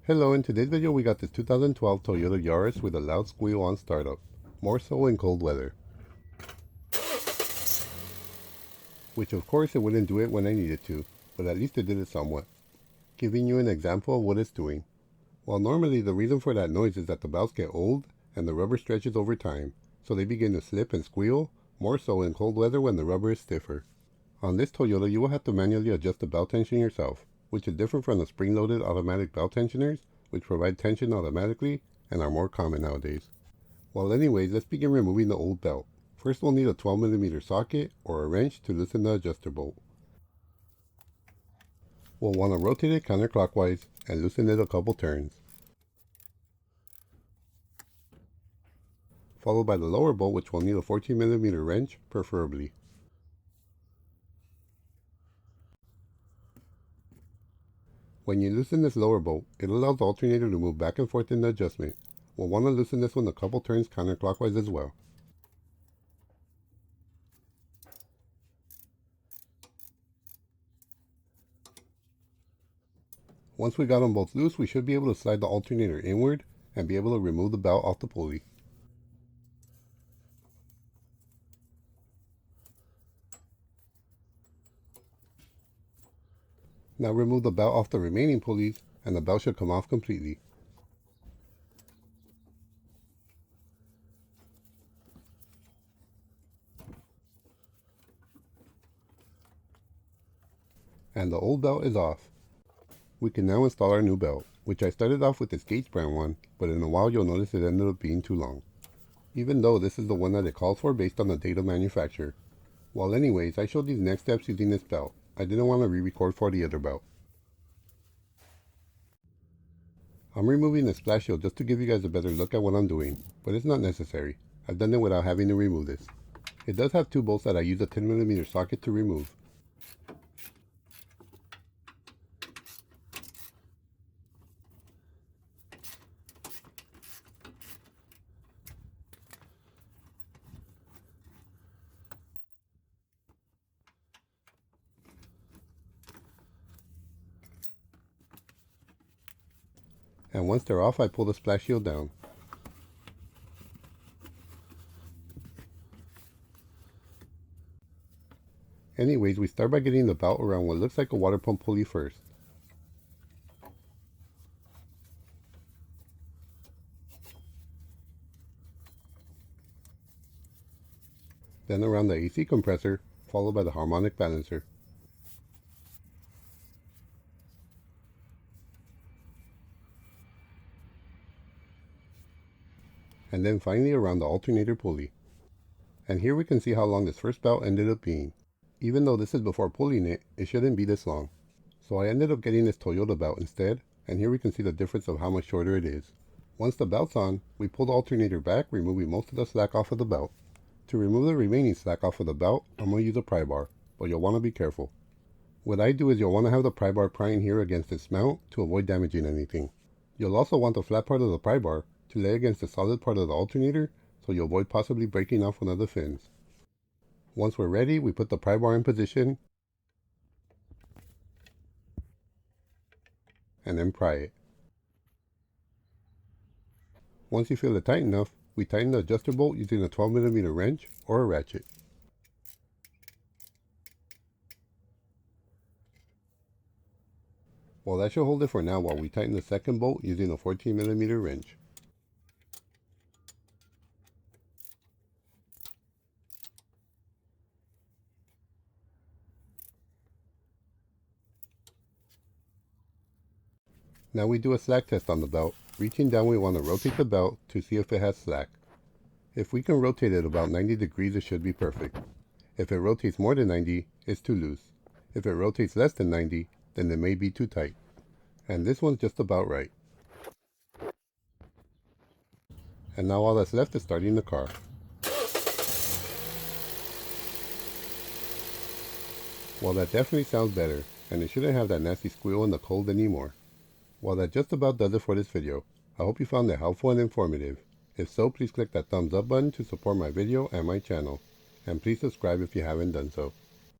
Hello, in today's video we got this 2012 Toyota Yaris with a loud squeal on startup, more so in cold weather. Which of course it wouldn't do it when I needed to, but at least it did it somewhat. Giving you an example of what it's doing. Well, normally the reason for that noise is that the belts get old and the rubber stretches over time, so they begin to slip and squeal, more so in cold weather when the rubber is stiffer. On this Toyota you will have to manually adjust the belt tension yourself, which is different from the spring-loaded automatic belt tensioners, which provide tension automatically and are more common nowadays. Well anyways, let's begin removing the old belt. First we'll need a 12mm socket or a wrench to loosen the adjuster bolt. We'll want to rotate it counterclockwise and loosen it a couple turns. Followed by the lower bolt, which will need a 14mm wrench preferably. When you loosen this lower bolt, it allows the alternator to move back and forth in the adjustment. We'll want to loosen this one a couple turns counterclockwise as well. Once we got them both loose, we should be able to slide the alternator inward and be able to remove the belt off the pulley. Now remove the belt off the remaining pulleys and the belt should come off completely. And the old belt is off. We can now install our new belt, which I started off with this Gates brand one, but in a while you'll notice it ended up being too long. Even though this is the one that it calls for based on the date of manufacture. Well anyways, I showed these next steps using this belt. I didn't want to re-record for the other belt. I'm removing the splash shield just to give you guys a better look at what I'm doing, but it's not necessary. I've done it without having to remove this. It does have two bolts that I use a 10mm socket to remove. And once they're off, I pull the splash shield down. Anyways, we start by getting the belt around what looks like a water pump pulley first. Then around the AC compressor, followed by the harmonic balancer. And then finally around the alternator pulley. And here we can see how long this first belt ended up being. Even though this is before pulling it, it shouldn't be this long. So I ended up getting this Toyota belt instead, and here we can see the difference of how much shorter it is. Once the belt's on, we pull the alternator back, removing most of the slack off of the belt. To remove the remaining slack off of the belt, I'm going to use a pry bar, but you'll want to be careful. What I do is you'll want to have the pry bar prying here against this mount to avoid damaging anything. You'll also want the flat part of the pry bar to lay against the solid part of the alternator so you'll avoid possibly breaking off one of the fins. Once we're ready, we put the pry bar in position and then pry it. Once you feel it tight enough, we tighten the adjuster bolt using a 12mm wrench or a ratchet. Well, that should hold it for now while we tighten the second bolt using a 14mm wrench. Now we do a slack test on the belt. Reaching down, we want to rotate the belt to see if it has slack. If we can rotate it about 90 degrees, it should be perfect. If it rotates more than 90, it's too loose. If it rotates less than 90, then it may be too tight. And this one's just about right. And now all that's left is starting the car. Well, that definitely sounds better, and it shouldn't have that nasty squeal in the cold anymore. Well, that just about does it for this video. I hope you found it helpful and informative. If so, please click that thumbs up button to support my video and my channel. And please subscribe if you haven't done so.